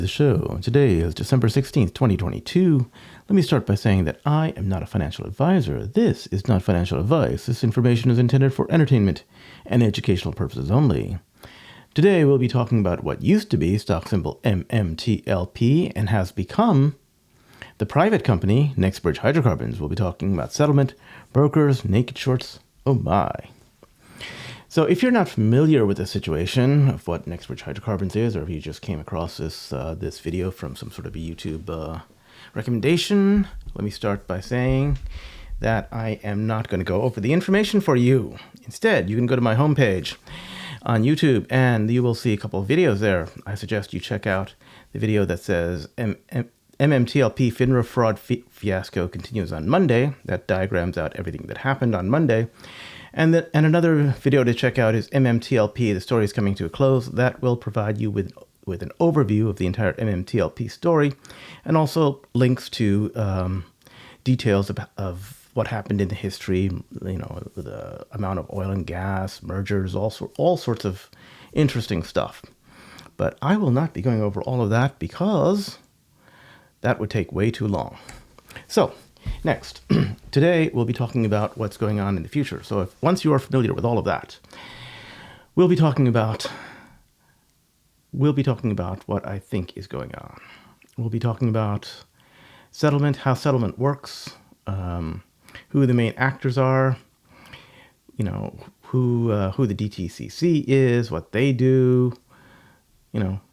The show. Today is December 16th, 2022. Let me start by saying that I am not a financial advisor. This is not financial advice. This information is intended for entertainment and educational purposes only. Today we'll be talking about what used to be stock symbol MMTLP and has become the private company Bridge Hydrocarbons. We'll be talking about settlement, brokers, naked shorts. Oh my. So if you're not familiar with the situation of what Bridge Hydrocarbons is, or if you just came across this video from some sort of a YouTube recommendation, let me start by saying that I am not going to go over the information for you. Instead, you can go to my homepage on YouTube and you will see a couple of videos there. I suggest you check out the video that says MMTLP FINRA fraud fiasco continues on Monday. That diagrams out everything that happened on Monday. And another video to check out is MMTLP, the story is coming to a close. That will provide you with an overview of the entire MMTLP story, and also links to details of what happened in the history, the amount of oil and gas, mergers, all sorts of interesting stuff. But I will not be going over all of that because that would take way too long. So, next, today we'll be talking about what's going on in the future. So once you are familiar with all of that, we'll be talking about what I think is going on. We'll be talking about settlement, how settlement works, who the main actors are, who the DTCC is, what they do,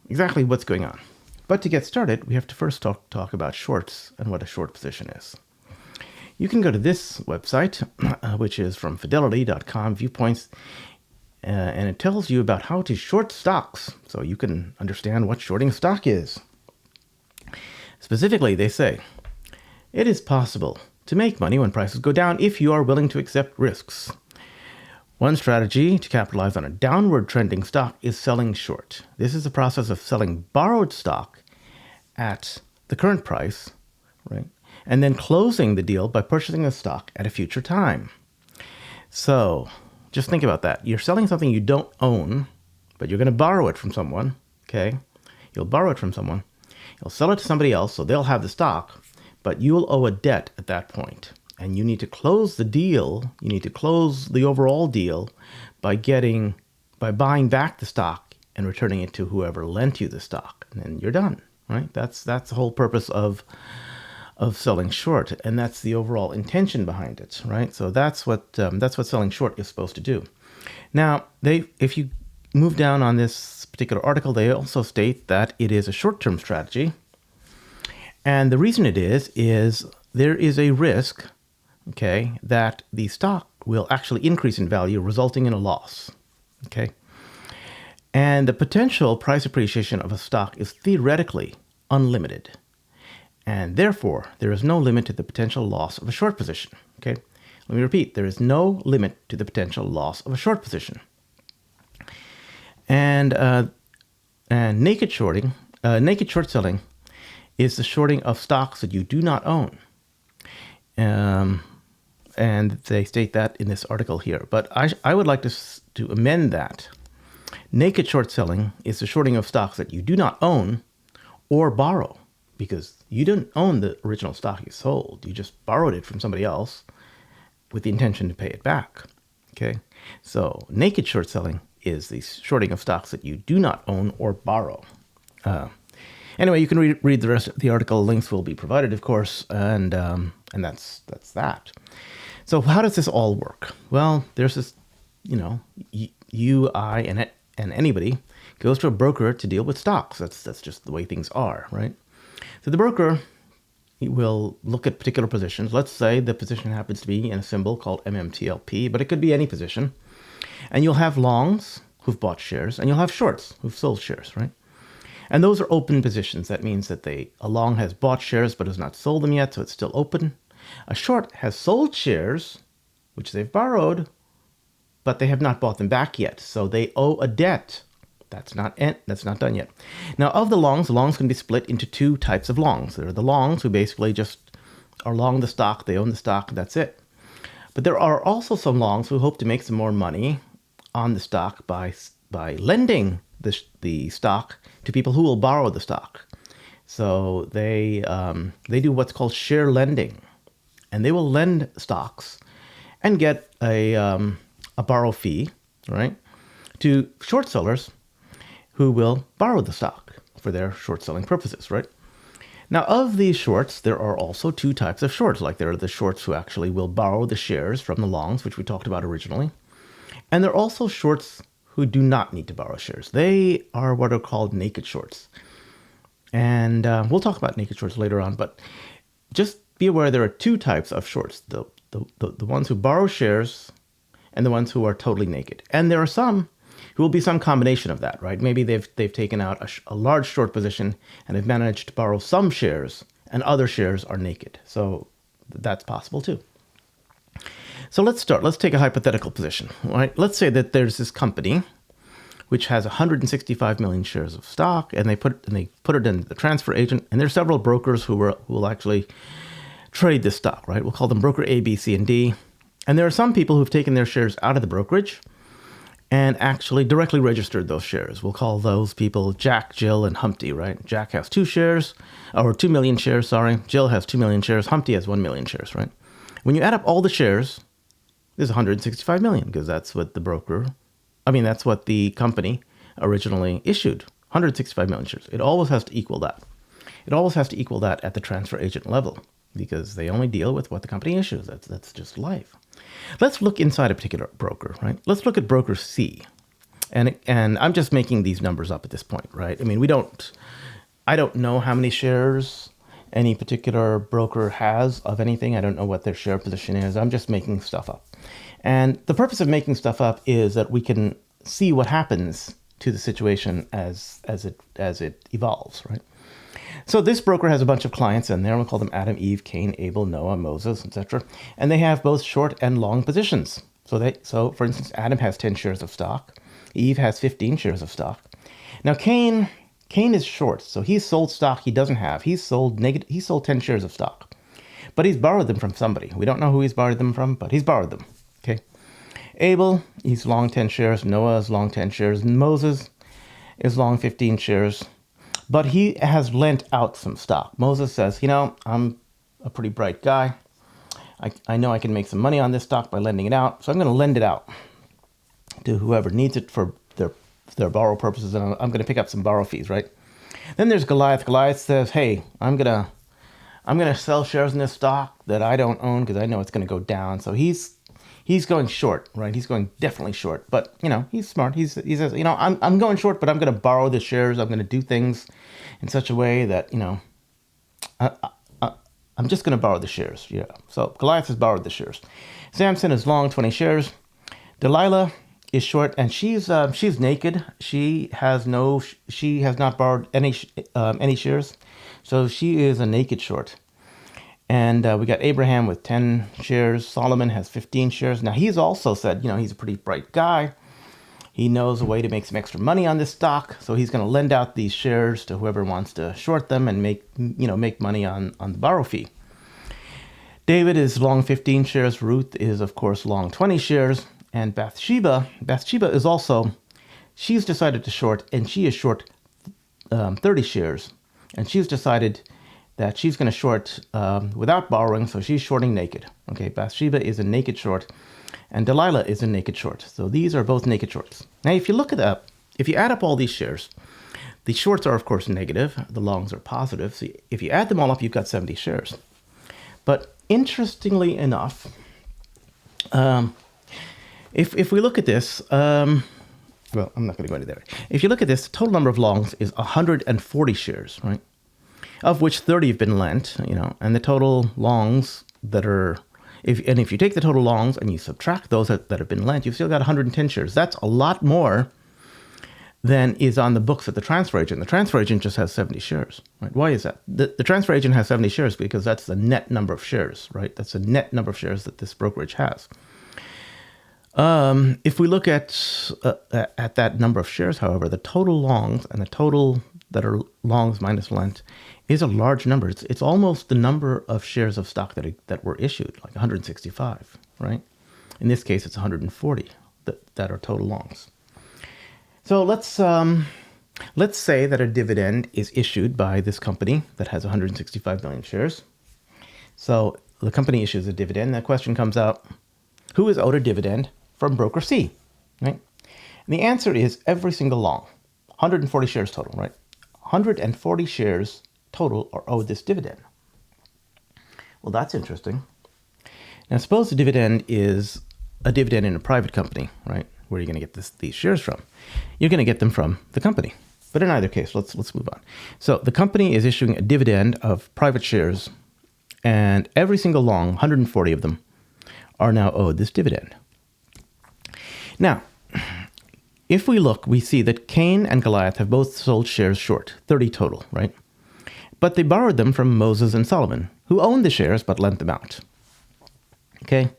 exactly what's going on. But to get started, we have to first talk about shorts and what a short position is. You can go to this website, which is from fidelity.com, viewpoints, and it tells you about how to short stocks, so you can understand what shorting stock is. Specifically, they say, it is possible to make money when prices go down if you are willing to accept risks. One strategy to capitalize on a downward trending stock is selling short. This is the process of selling borrowed stock at the current price, right? And then closing the deal by purchasing the stock at a future time. So just think about that. You're selling something you don't own, but you're going to borrow it from someone, okay? You'll borrow it from someone. You'll sell it to somebody else, so they'll have the stock, but you'll owe a debt at that point. And you need to close the deal. You need to close the overall deal by buying back the stock and returning it to whoever lent you the stock. And then you're done, right? That's the whole purpose of selling short, and that's the overall intention behind it, right? So that's what selling short is supposed to do. Now, if you move down on this particular article, they also state that it is a short-term strategy, and the reason it is there is a risk, okay, that the stock will actually increase in value, resulting in a loss, okay? And the potential price appreciation of a stock is theoretically unlimited. And therefore, there is no limit to the potential loss of a short position. Okay, let me repeat: there is no limit to the potential loss of a short position. And naked short selling, is the shorting of stocks that you do not own. And they state that in this article here. But I would like to amend that. Naked short selling is the shorting of stocks that you do not own or borrow, because you didn't own the original stock you sold. You just borrowed it from somebody else with the intention to pay it back. Okay? So naked short selling is the shorting of stocks that you do not own or borrow. Anyway, you can read the rest of the article. Links will be provided, of course, and that's that. So how does this all work? Well, there's this, I, and anybody goes to a broker to deal with stocks. That's just the way things are, right? So the broker will look at particular positions. Let's say the position happens to be in a symbol called MMTLP, but it could be any position. And you'll have longs who've bought shares, and you'll have shorts who've sold shares, right? And those are open positions. That means that a long has bought shares but has not sold them yet, so it's still open. A short has sold shares, which they've borrowed, but they have not bought them back yet, so they owe a debt. That's not done yet. Now, of the longs can be split into two types of longs. There are the longs who basically just are long the stock, they own the stock, that's it. But there are also some longs who hope to make some more money on the stock by lending the stock to people who will borrow the stock. So they do what's called share lending, and they will lend stocks and get a borrow fee, right, to short sellers who will borrow the stock for their short selling purposes, right? Now, of these shorts, there are also two types of shorts. Like there are the shorts who actually will borrow the shares from the longs, which we talked about originally. And there are also shorts who do not need to borrow shares. They are what are called naked shorts. And we'll talk about naked shorts later on, but just be aware there are two types of shorts, the ones who borrow shares and the ones who are totally naked. And there are some who will be some combination of that, right? Maybe they've taken out a large short position and have managed to borrow some shares and other shares are naked. So that's possible too. So let's start. Let's take a hypothetical position, right? Let's say that there's this company which has 165 million shares of stock, and they put it in the transfer agent, and there's several brokers who will actually trade this stock, right? We'll call them broker A, B, C, and D. And there are some people who've taken their shares out of the brokerage and actually directly registered those shares. We'll call those people Jack, Jill, and Humpty, right? Jack has 2 million shares, sorry. Jill has 2 million shares. Humpty has 1 million shares, right? When you add up all the shares, there's 165 million because that's what that's what the company originally issued, 165 million shares. It always has to equal that. It always has to equal that at the transfer agent level because they only deal with what the company issues. That's just life. Let's look inside a particular broker, right? Let's look at broker C. And I'm just making these numbers up at this point, right? I mean, I don't know how many shares any particular broker has of anything. I don't know what their share position is. I'm just making stuff up. And the purpose of making stuff up is that we can see what happens to the situation as it evolves, right? So this broker has a bunch of clients in there. We'll call them Adam, Eve, Cain, Abel, Noah, Moses, etc. And they have both short and long positions. So for instance, Adam has 10 shares of stock. Eve has 15 shares of stock. Now Cain is short, so he's sold stock he doesn't have. He sold 10 shares of stock. But he's borrowed them from somebody. We don't know who he's borrowed them from, but he's borrowed them. Okay. Abel, he's long 10 shares. Noah is long 10 shares. Moses is long 15 shares. But he has lent out some stock. Moses says, I'm a pretty bright guy. I know I can make some money on this stock by lending it out. So I'm going to lend it out to whoever needs it for their borrow purposes. And I'm going to pick up some borrow fees, right? Then there's Goliath. Goliath says, hey, I'm going to sell shares in this stock that I don't own because I know it's going to go down. So he's going short, right? He's going definitely short, but he's smart. He says, I'm going short, but I'm going to borrow the shares. I'm going to do things in such a way that, I'm just going to borrow the shares. Yeah. So Goliath has borrowed the shares. Samson is long 20 shares. Delilah is short, and she's naked. She has not borrowed any shares, so she is a naked short. And we got Abraham with 10 shares. Solomon has 15 shares. Now, he's also said, he's a pretty bright guy. He knows a way to make some extra money on this stock. So he's going to lend out these shares to whoever wants to short them and make money on the borrow fee. David is long 15 shares. Ruth is, of course, long 20 shares. And Bathsheba is also, she's decided to short, and she is short 30 shares. And she's decided that she's going to short without borrowing, so she's shorting naked. Okay, Bathsheba is a naked short, and Delilah is a naked short. So these are both naked shorts. Now, if you add up all these shares, the shorts are, of course, negative. The longs are positive. So if you add them all up, you've got 70 shares. But interestingly enough, if we look at this, well, I'm not going to go into that. If you look at this, the total number of longs is 140 shares, right? Of which 30 have been lent, and the total longs that are, if you take the total longs and you subtract those that have been lent, you've still got 110 shares. That's a lot more than is on the books at the transfer agent. The transfer agent just has 70 shares, right? Why is that? The transfer agent has 70 shares because that's the net number of shares, right? That's the net number of shares that this brokerage has. If we look at that number of shares, however, the total longs and the total that are longs minus lent is a large number. It's almost the number of shares of stock that were issued, like 165, right? In this case, it's 140 that are total longs. So let's Let's say that a dividend is issued by this company that has 165 million shares. So the company issues a dividend. That question comes out, who is owed a dividend from broker C, right? And the answer is every single long, 140 shares total, right? 140 shares total are owed this dividend. Well, that's interesting. Now, suppose the dividend is a dividend in a private company, right? Where are you going to get these shares from? You're going to get them from the company. But in either case, let's move on. So the company is issuing a dividend of private shares, and every single long, 140 of them, are now owed this dividend. Now, if we look, we see that Cain and Goliath have both sold shares short, 30 total, right? But they borrowed them from Moses and Solomon, who owned the shares but lent them out. Okay?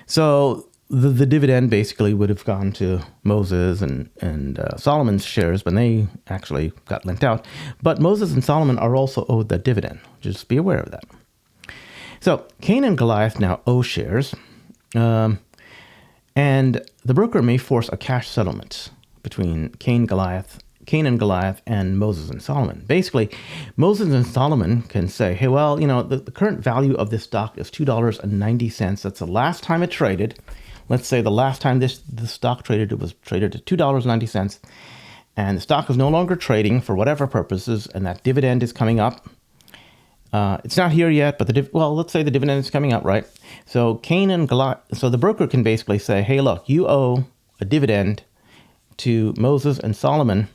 So the dividend basically would have gone to Moses and Solomon's shares when they actually got lent out. But Moses and Solomon are also owed that dividend. Just be aware of that. So Cain and Goliath now owe shares. And the broker may force a cash settlement between Cain and Goliath and Moses and Solomon. Basically, Moses and Solomon can say, hey, well, the current value of this stock is $2.90. That's the last time it traded. Let's say the last time this stock traded, it was traded at $2.90. And the stock is no longer trading for whatever purposes, and that dividend is coming up. It's not here yet, but let's say the dividend is coming up, right? So the broker can basically say, hey, look, you owe a dividend to Moses and Solomon,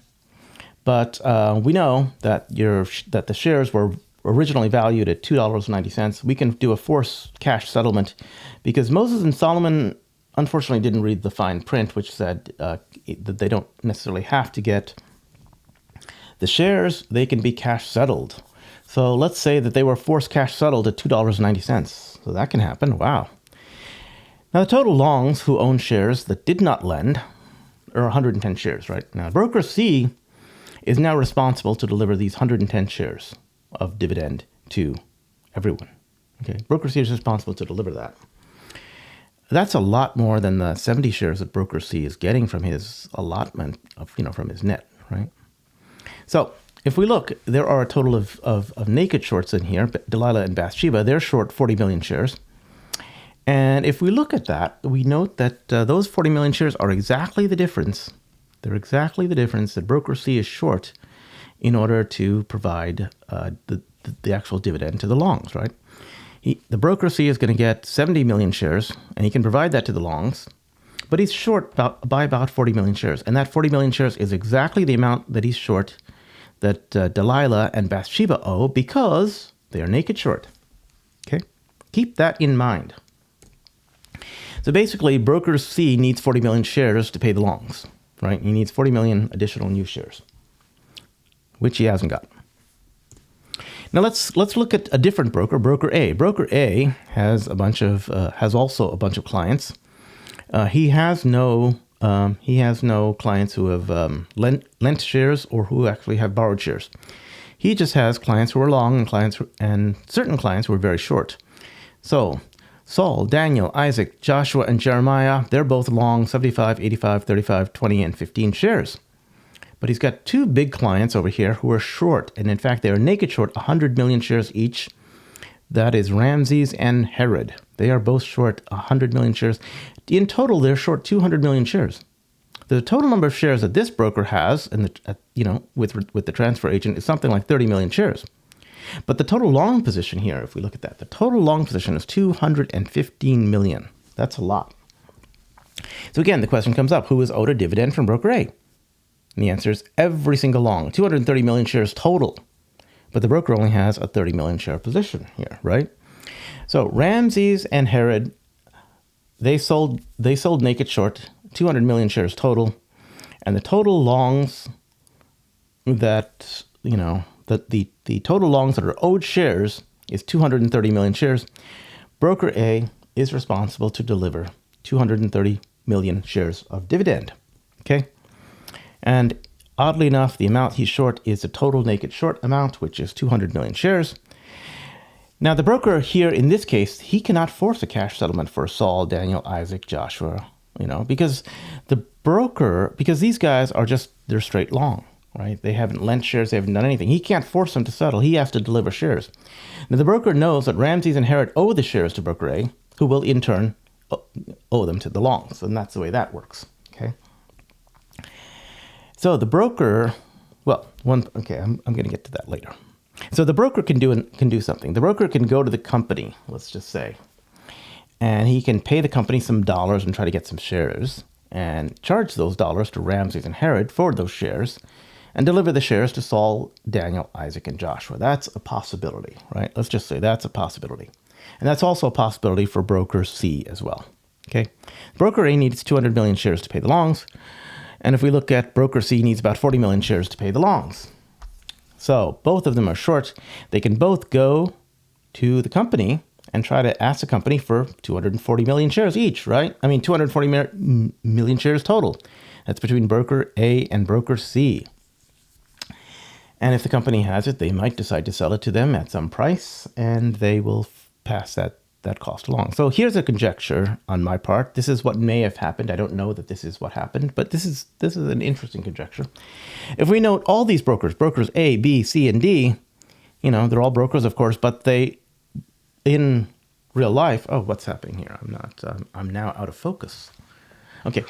but we know that the shares were originally valued at $2.90. We can do a forced cash settlement because Moses and Solomon unfortunately didn't read the fine print, which said that they don't necessarily have to get the shares. They can be cash settled. So let's say that they were forced cash settled at $2.90. So that can happen. Wow. Now, the total longs who own shares that did not lend are 110 shares, right? Now, broker C is now responsible to deliver these 110 shares of dividend to everyone. Okay, broker C is responsible to deliver that. That's a lot more than the 70 shares that broker C is getting from his allotment from his net, right? So if we look, there are a total of naked shorts in here. Delilah and Bathsheba, they're short 40 million shares. And if we look at that, we note that those 40 million shares are exactly the difference. They're exactly the difference that broker C is short in order to provide the actual dividend to the longs, right? The broker C is going to get 70 million shares, and he can provide that to the longs, but he's short by about 40 million shares. And that 40 million shares is exactly the amount that he's short that Delilah and Bathsheba owe because they are naked short. Okay? Keep that in mind. So basically, broker C needs 40 million shares to pay the longs, right? He needs 40 million additional new shares, which he hasn't got. Now let's look at a different broker, broker A. Broker A has also a bunch of clients. He has no clients who have lent shares or who actually have borrowed shares. He just has clients who are long and certain clients who are very short. So Saul, Daniel, Isaac, Joshua, and Jeremiah, they're both long, 75, 85, 35, 20, and 15 shares. But he's got two big clients over here who are short, and in fact, they are naked short 100 million shares each. That is Ramses and Herod. They are both short 100 million shares. In total, they're short 200 million shares. The total number of shares that this broker has, with the transfer agent, is something like 30 million shares. But the total long position here, if we look at that, the total long position is 215 million. That's a lot. So again, the question comes up, who is owed a dividend from broker A? And the answer is every single long, 230 million shares total. But the broker only has a 30 million share position here, right? So Ramses and Herod, they sold naked short, 200 million shares total. And the total longs that, the total longs that are owed shares is 230 million shares. Broker A is responsible to deliver 230 million shares of dividend, okay? And oddly enough, the amount he's short is the total naked short amount, which is 200 million shares. Now, the broker here, in this case, he cannot force a cash settlement for Saul, Daniel, Isaac, Joshua, because these guys are they're straight long, right? They haven't lent shares. They haven't done anything. He can't force them to settle. He has to deliver shares. Now, the broker knows that Ramses and Herod owe the shares to broker A, who will in turn owe them to the longs. And that's the way that works, okay? So the broker, I'm going to get to that later. So the broker can do something. The broker can go to the company, let's just say, and he can pay the company some dollars and try to get some shares and charge those dollars to Ramses and Herod for those shares and deliver the shares to Saul, Daniel, Isaac, and Joshua. That's a possibility, right? Let's just say that's a possibility. And that's also a possibility for broker C as well, okay? Broker A needs 200 million shares to pay the longs. And if we look at broker C needs about 40 million shares to pay the longs. So both of them are short. They can both go to the company and try to ask the company for 240 million shares each, right? 240 million shares total. That's between broker A and broker C. And if the company has it, they might decide to sell it to them at some price, and they will pass that cost along. So here's a conjecture on my part. This is what may have happened. I don't know that this is what happened, but this is an interesting conjecture. If we note all these brokers A, B, C, and D, they're all brokers, of course, but they, in real life, what's happening here? I'm now out of focus. Okay,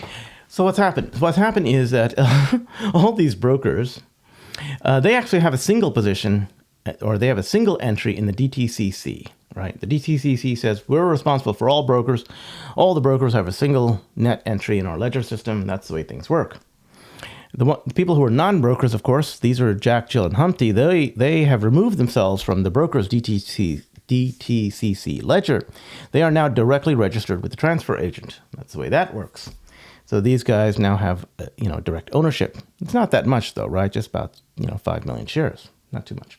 so what's happened? What's happened is that all these brokers, they actually have a single position, or they have a single entry in the DTCC, right? The DTCC says we're responsible for all brokers. All the brokers have a single net entry in our ledger system, and that's the way things work. The people who are non-brokers, of course, these are Jack, Jill, and Humpty. They have removed themselves from the broker's DTCC ledger. They are now directly registered with the transfer agent. That's the way that works. So these guys now have, direct ownership. It's not that much, though, right? Just about, 5 million shares. Not too much.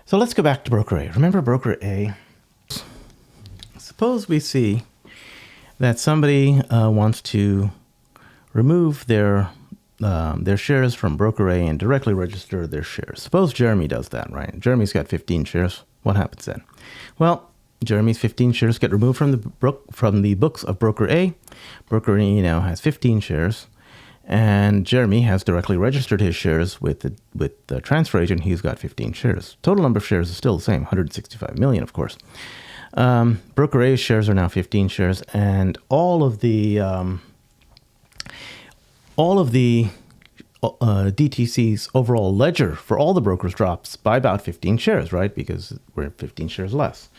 So let's go back to broker A. Remember broker A? Suppose we see that somebody wants to remove their shares from broker A and directly register their shares. Suppose Jeremy does that, right? Jeremy's got 15 shares. What happens then? Well, Jeremy's 15 shares get removed from the books of broker A. Broker A now has 15 shares, and Jeremy has directly registered his shares with the transfer agent. He's got 15 shares. Total number of shares is still the same, 165 million, of course. Broker A's shares are now 15 shares, and all of the DTC's overall ledger for all the brokers drops by about 15 shares, right? Because we're 15 shares less.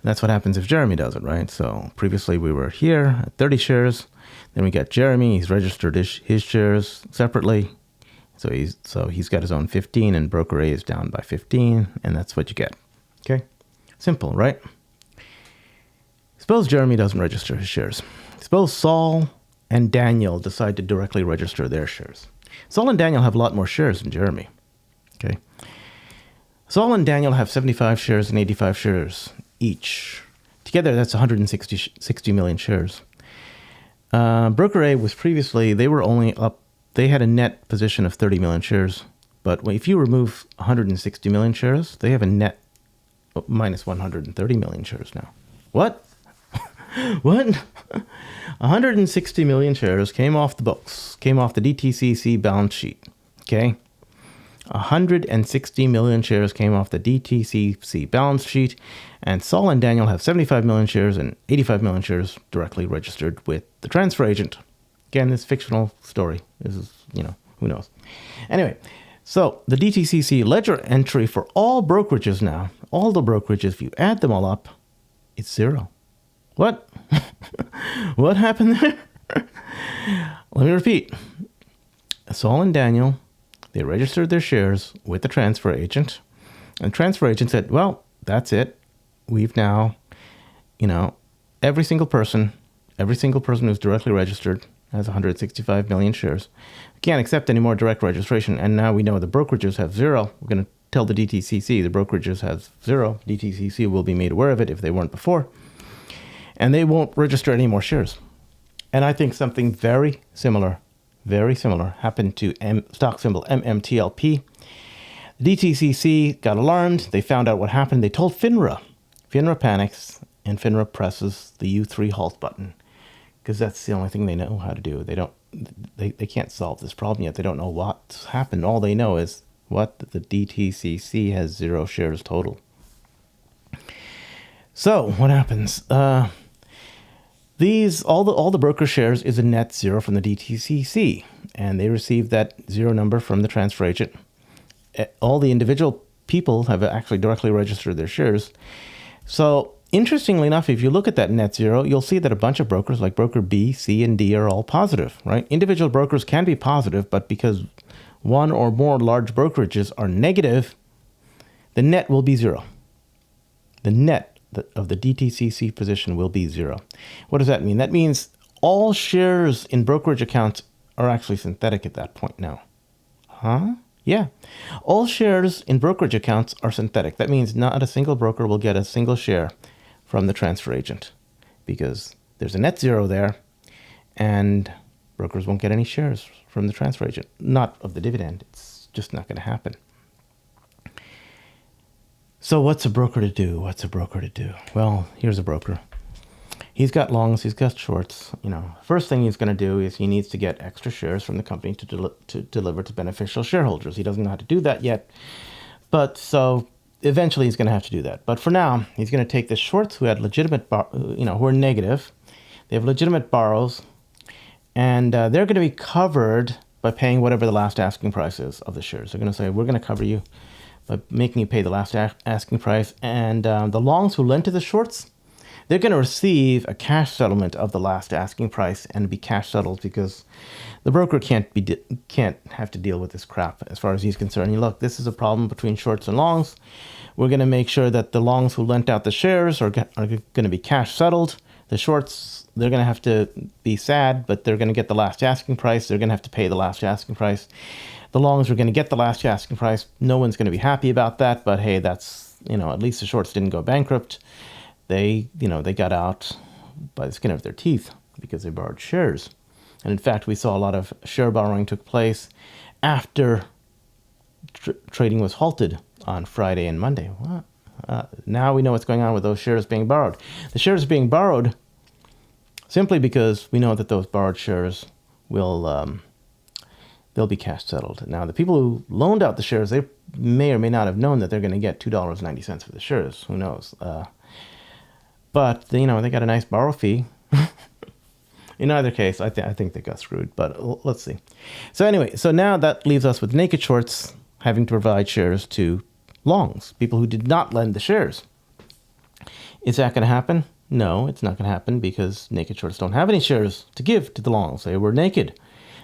And that's what happens if Jeremy does it, right? So previously we were here at 30 shares. Then we got Jeremy. He's registered his shares separately. So he's got his own 15, and broker A is down by 15, and that's what you get. Okay? Simple, right? Suppose Jeremy doesn't register his shares. Suppose Saul and Daniel decide to directly register their shares. Saul and Daniel have a lot more shares than Jeremy. Okay? Saul and Daniel have 75 shares and 85 shares each. Together, that's 160 million shares. Broker A was previously, they had a net position of 30 million shares. But if you remove 160 million shares, they have a net minus 130 million shares now. What? What? 160 million shares came off the books, came off the DTCC balance sheet. Okay? 160 million shares came off the DTCC balance sheet, and Saul and Daniel have 75 million shares and 85 million shares directly registered with the transfer agent. Again, this fictional story. This is, who knows. Anyway, so the DTCC ledger entry for all brokerages now, all the brokerages, if you add them all up, it's 0. What? What happened there? Let me repeat. Saul and Daniel, they registered their shares with the transfer agent. And the transfer agent said, well, that's it. We've now, every single person who's directly registered has 165 million shares. We can't accept any more direct registration. And now we know the brokerages have 0. We're going to tell the DTCC the brokerages have 0. DTCC will be made aware of it if they weren't before. And they won't register any more shares. And I think something very similar happened to stock symbol MMTLP. The DTCC got alarmed. They found out what happened. They told FINRA. FINRA panics, and FINRA presses the U3 halt button because that's the only thing they know how to do. They don't they can't solve this problem yet. They don't know what's happened. All they know is what the DTCC has 0 shares total. So what happens? All the broker shares is a net 0 from the DTCC, and they receive that 0 number from the transfer agent. All the individual people have actually directly registered their shares. So interestingly enough, if you look at that net 0, you'll see that a bunch of brokers like broker B, C, and D are all positive, right? Individual brokers can be positive, but because one or more large brokerages are negative, the net will be 0. The net of the DTCC position will be 0. What does that mean? That means all shares in brokerage accounts are actually synthetic at that point now. Huh? Yeah. All shares in brokerage accounts are synthetic. That means not a single broker will get a single share from the transfer agent because there's a net 0 there, and brokers won't get any shares from the transfer agent. Not of the dividend. It's just not going to happen. So what's a broker to do? What's a broker to do? Well, here's a broker. He's got longs, he's got shorts. First thing he's going to do is he needs to get extra shares from the company to deliver to beneficial shareholders. He doesn't know how to do that yet, but so eventually he's going to have to do that. But for now, he's going to take the shorts who had legitimate, who are negative. They have legitimate borrows, and they're going to be covered by paying whatever the last asking price is of the shares. They're going to say, we're going to cover you by making you pay the last asking price. And the longs who lent to the shorts, they're going to receive a cash settlement of the last asking price and be cash settled because the broker can't have to deal with this crap as far as he's concerned. Look, this is a problem between shorts and longs. We're going to make sure that the longs who lent out the shares are going to be cash settled. The shorts, they're going to have to be sad, but they're going to get the last asking price. They're going to have to pay the last asking price. The longs are going to get the last asking price. No one's going to be happy about that, but hey, that's, at least the shorts didn't go bankrupt. They got out by the skin of their teeth because they borrowed shares. And in fact, we saw a lot of share borrowing took place after trading was halted on Friday and Monday. Now we know what's going on with those shares being borrowed. The shares being borrowed simply because we know that those borrowed shares will they'll be cash settled. Now, the people who loaned out the shares, they may or may not have known that they're going to get $2.90 for the shares. Who knows? But they got a nice borrow fee. In either case, I think they got screwed. But let's see. So anyway, so now that leaves us with naked shorts having to provide shares to longs, people who did not lend the shares. Is that going to happen? No, it's not going to happen because naked shorts don't have any shares to give to the longs. They were naked.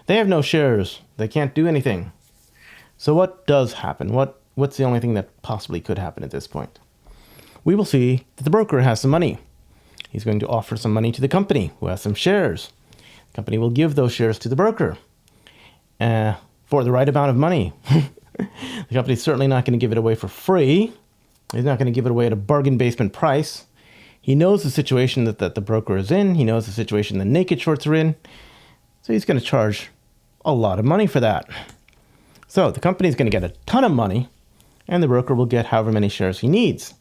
They have no shares. They can't do anything. So what does happen? What's the only thing that possibly could happen at this point? We will see that the broker has some money. He's going to offer some money to the company who has some shares. The company will give those shares to the broker for the right amount of money. The company's certainly not going to give it away for free. He's not going to give it away at a bargain basement price. He knows the situation that the broker is in. He knows the situation the naked shorts are in. So he's going to charge a lot of money for that. So the company is going to get a ton of money, and the broker will get however many shares he needs.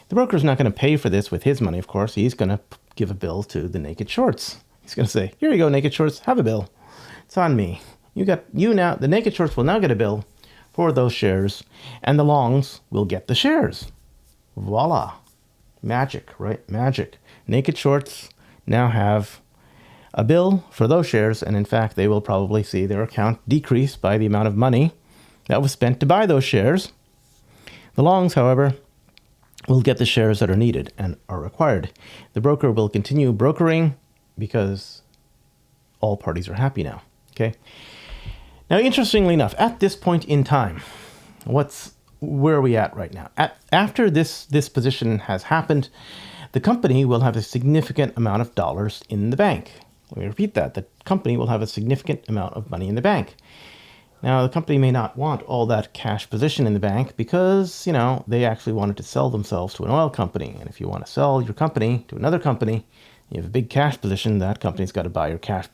The broker is not going to pay for this with his money, of course. He's going to give a bill to the naked shorts. He's going to say, here you go, naked shorts, have a bill. It's on me. You now, the naked shorts will now get a bill for those shares, and the longs will get the shares. Voila. Magic, right? Magic. Naked shorts now have a bill for those shares, and in fact, they will probably see their account decrease by the amount of money that was spent to buy those shares. The longs, however, will get the shares that are needed and are required. The broker will continue brokering because all parties are happy now. Okay. Now, interestingly enough, at this point in time, where are we at right now? After this position has happened, the company will have a significant amount of dollars in the bank. Let me repeat that. The company will have a significant amount of money in the bank. Now, the company may not want all that cash position in the bank because, they actually wanted to sell themselves to an oil company. And if you want to sell your company to another company, you have a big cash position, that company's got to buy your cash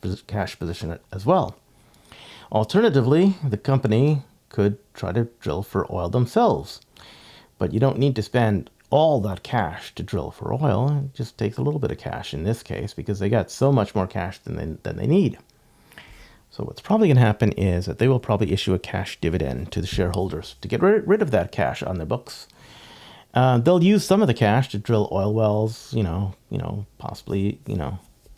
position as well. Alternatively, the company could try to drill for oil themselves. But you don't need to spend all that cash to drill for oil. It just takes a little bit of cash in this case because they got so much more cash than they need. So what's probably going to happen is that they will probably issue a cash dividend to the shareholders to get rid of that cash on their books. They'll use some of the cash to drill oil wells, possibly,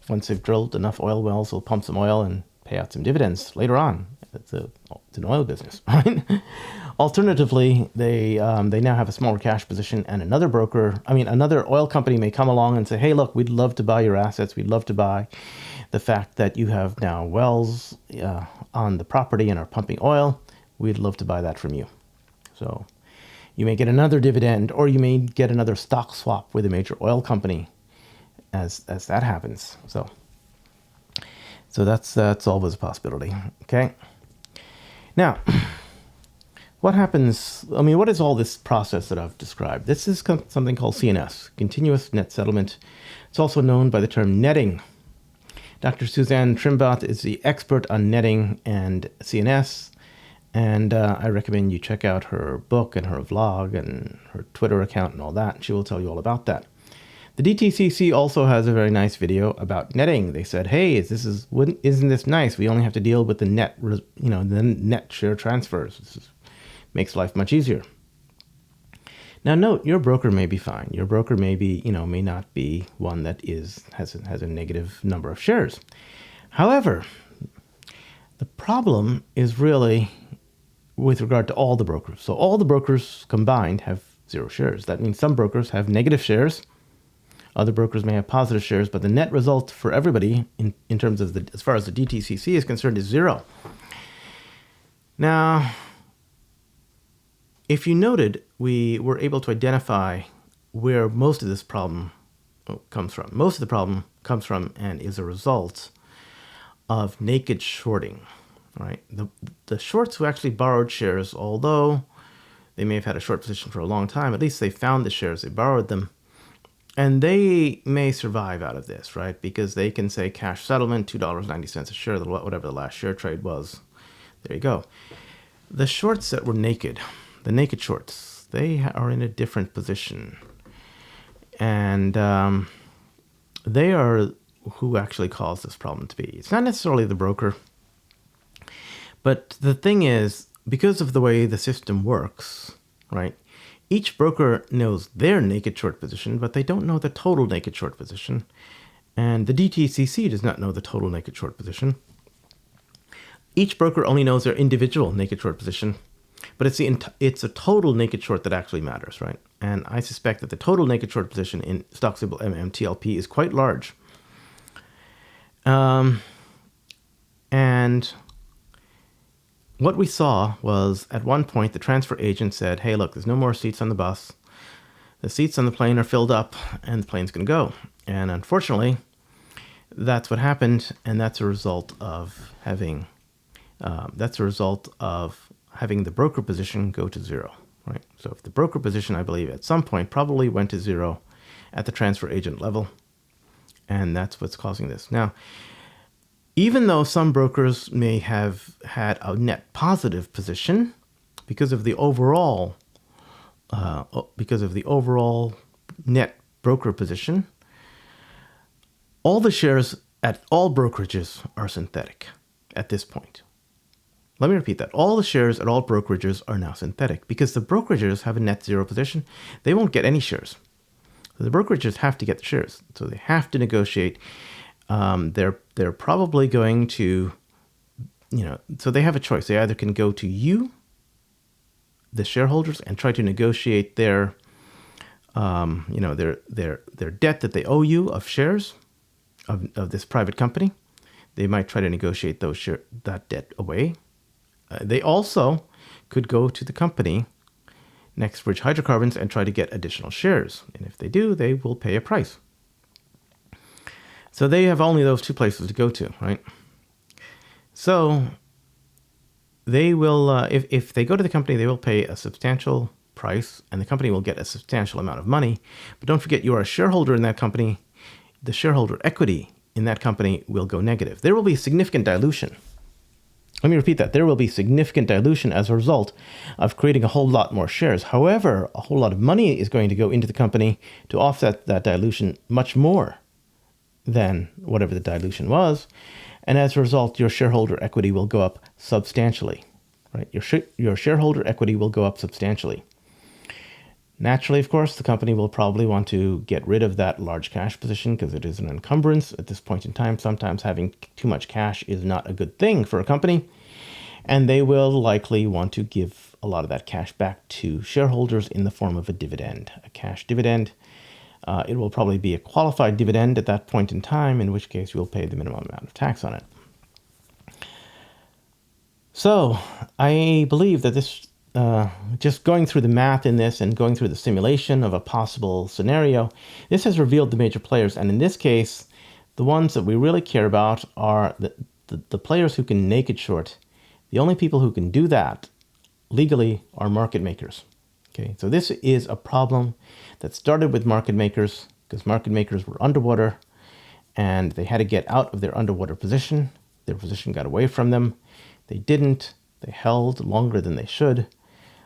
once they've drilled enough oil wells, they'll pump some oil and pay out some dividends later on. It's an oil business, right? Alternatively, they now have a smaller cash position, and another oil company may come along and say, hey, look, we'd love to buy your assets. We'd love to buy the fact that you have now wells on the property and are pumping oil. We'd love to buy that from you. So you may get another dividend, or you may get another stock swap with a major oil company as that happens. So that's always a possibility. Okay. Now, what happens? What is all this process that I've described? This is something called CNS, continuous net settlement. It's also known by the term netting. Dr. Suzanne Trimbath is the expert on netting and CNS, and I recommend you check out her book and her vlog and her Twitter account and all that. She will tell you all about that. The DTCC also has a very nice video about netting. They said, hey, isn't this nice? We only have to deal with the net share transfers. This makes life much easier. Now note, your broker may be fine. Your broker may not be one that has a negative number of shares. However, the problem is really with regard to all the brokers. So all the brokers combined have 0 shares. That means some brokers have negative shares. Other brokers may have positive shares, but the net result for everybody in terms of as far as the DTCC is concerned is 0. Now, if you noted, we were able to identify where most of this problem comes from. Most of the problem comes from and is a result of naked shorting, right? The shorts who actually borrowed shares, although they may have had a short position for a long time, at least they found the shares, they borrowed them, and they may survive out of this, right? Because they can say cash settlement, $2.90 a share, whatever the last share trade was. There you go. The shorts that were naked, the naked shorts, they are in a different position. And they are who actually caused this problem to be. It's not necessarily the broker. But the thing is, because of the way the system works, right? Each broker knows their naked short position, but they don't know the total naked short position. And the DTCC does not know the total naked short position. Each broker only knows their individual naked short position, but it's a total naked short that actually matters, right? And I suspect that the total naked short position in stock symbol MMTLP is quite large. And what we saw was, at one point, the transfer agent said, hey, look, there's no more seats on the bus. The seats on the plane are filled up, and the plane's going to go. And unfortunately, that's what happened, and that's a result of having the broker position go to 0, right? So if the broker position, I believe, at some point probably went to 0 at the transfer agent level, and that's what's causing this. Now, even though some brokers may have had a net positive position because of the overall net broker position, all the shares at all brokerages are synthetic at this point. Let me repeat that. All the shares at all brokerages are now synthetic because the brokerages have a net 0 position. They won't get any shares. So the brokerages have to get the shares. So they have to negotiate. They're probably going to, so they have a choice. They either can go to you, the shareholders, and try to negotiate their debt that they owe you of shares of this private company. They might try to negotiate that debt away. They also could go to the company, next Bridge Hydrocarbons, and try to get additional shares. And if they do, they will pay a price. So they have only those 2 places to go to, right? So they will, if they go to the company, they will pay a substantial price, and the company will get a substantial amount of money. But don't forget, you are a shareholder in that company. The shareholder equity in that company will go negative. There will be significant dilution. Let me repeat that. There will be significant dilution as a result of creating a whole lot more shares. However, a whole lot of money is going to go into the company to offset that dilution much more than whatever the dilution was. and as a result, your shareholder equity will go up substantially. Right? Your shareholder equity will go up substantially. Naturally, of course, the company will probably want to get rid of that large cash position because it is an encumbrance at this point in time. Sometimes having too much cash is not a good thing for a company, and they will likely want to give a lot of that cash back to shareholders in the form of a dividend, a cash dividend. It will probably be a qualified dividend at that point in time, in which case you will pay the minimum amount of tax on it. So I believe that this, just going through the math in this and going through the simulation of a possible scenario, this has revealed the major players. And in this case, the ones that we really care about are the players who can naked short. The only people who can do that legally are market makers. Okay, so this is a problem that started with market makers because market makers were underwater and they had to get out of their underwater position. Their position got away from them. They didn't. They held longer than they should,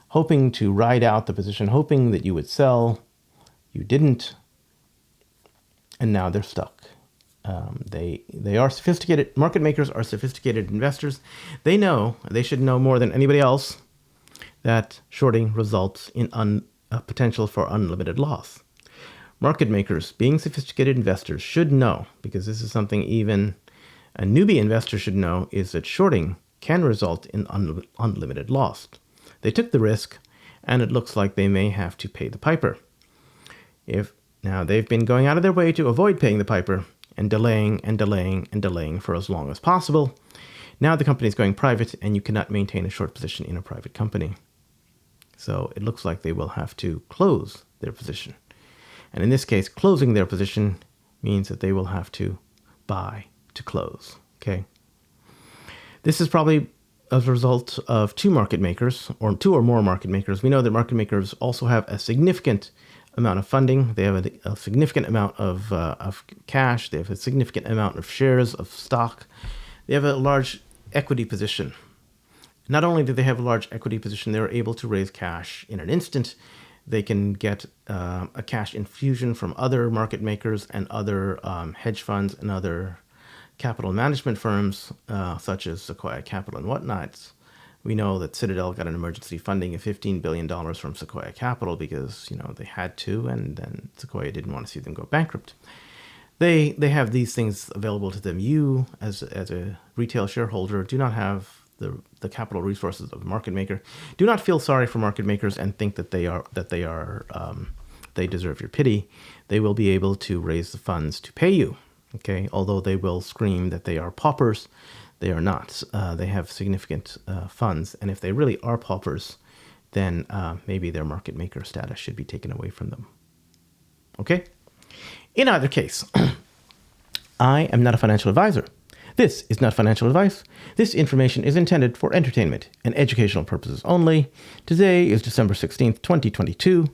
hoping to ride out the position, hoping that you would sell. You didn't. And now they're stuck. They are sophisticated. Market makers are sophisticated investors. They know, they should know more than anybody else, that shorting results in a potential for unlimited loss. Market makers, being sophisticated investors, should know, because this is something even a newbie investor should know, is that shorting can result in unlimited loss. They took the risk, and it looks like they may have to pay the piper. Now they've been going out of their way to avoid paying the piper and delaying and delaying and delaying for as long as possible. Now the company is going private, and you cannot maintain a short position in a private company. So it looks like they will have to close their position. And in this case, closing their position means that they will have to buy to close. Okay. This is probably as a result of two market makers, or two or more market makers. We know that market makers also have a significant amount of funding. They have a significant amount of cash. They have a significant amount of shares of stock. They have a large equity position. Not only do they have a large equity position, they're able to raise cash in an instant. They can get a cash infusion from other market makers and other hedge funds and other capital management firms, such as Sequoia Capital and whatnot. We know that Citadel got an emergency funding of $15 billion from Sequoia Capital because, they had to, and then Sequoia didn't want to see them go bankrupt. They have these things available to them. You, as a retail shareholder, do not have the capital resources of a market maker. Do not feel sorry for market makers and think that they deserve your pity. They will be able to raise the funds to pay you. Okay, although they will scream that they are paupers, they are not. They have significant funds, and if they really are paupers, then maybe their market maker status should be taken away from them. Okay? In either case, I am not a financial advisor. This is not financial advice. This information is intended for entertainment and educational purposes only. Today is December 16th, 2022,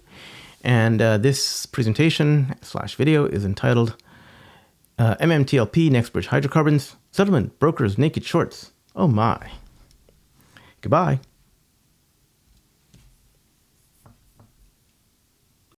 and this presentation/video is entitled MMTLP Next Bridge Hydrocarbons Settlement Brokers Naked Shorts. Oh my. Goodbye.